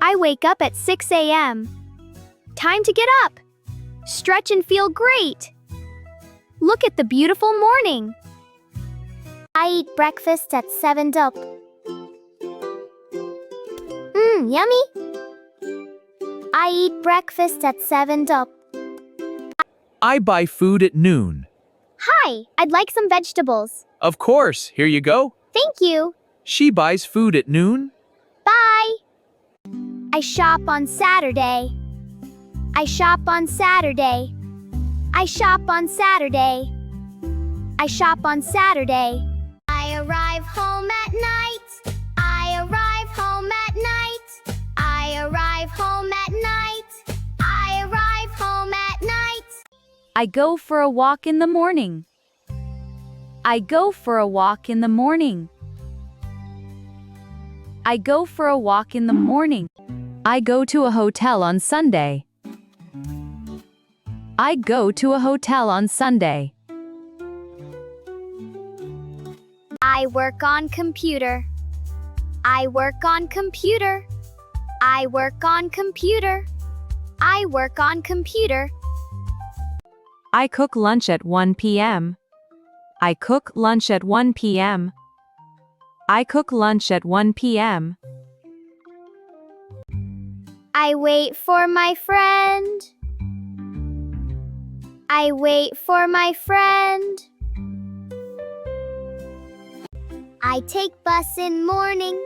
I wake up at 6 a.m. Time to get up. Stretch and feel great. Look at the beautiful morning. I eat breakfast at 7 up. Yummy. I eat breakfast at 7 up. I buy food at noon. Hi, I'd like some vegetables. Of course, here you go. Thank you. She buys food at noon. Bye. I shop on Saturday. I shop on Saturday. I shop on Saturday. I shop on Saturday. I arrive home at night. I arrive home at night. I arrive home at night. I arrive home at night. I go for a walk in the morning. I go for a walk in the morning. I go for a walk in the morning. I go to a hotel on Sunday. I go to a hotel on Sunday. I work on computer. I work on computer. I work on computer. I work on computer. I cook lunch at 1 p.m. I cook lunch at 1 p.m. I cook lunch at 1 p.m. I wait for my friend. I wait for my friend. I take bus in morning.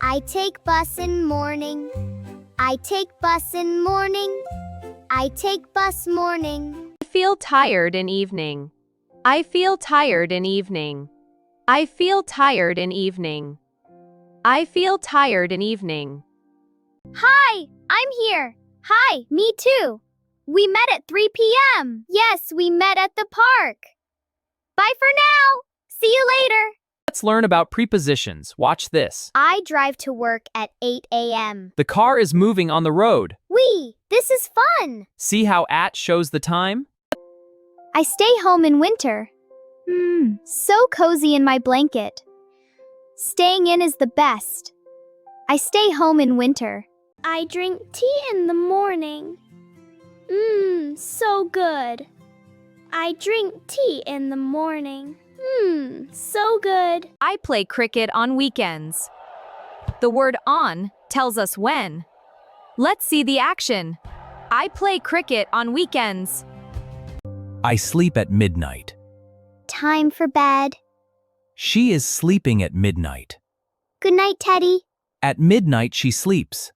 I take bus in morning. I take bus in morning. I take bus morning. I feel tired in evening. I feel tired in evening. I feel tired in evening. I feel tired in evening. Hi, I'm here. Hi, me too. We met at 3 p.m. Yes, we met at the park. Bye for now. See you later. Let's learn about prepositions. Watch this. I drive to work at 8 a.m. The car is moving on the road. This is fun. See how at shows the time? I stay home in winter. So cozy in my blanket. Staying in is the best. I stay home in winter. I drink tea in the morning. So good. I drink tea in the morning. So good. I play cricket on weekends. The word on tells us when. Let's see the action. I play cricket on weekends. I sleep at midnight. Time for bed. She is sleeping at midnight. Good night, Teddy. At midnight she sleeps.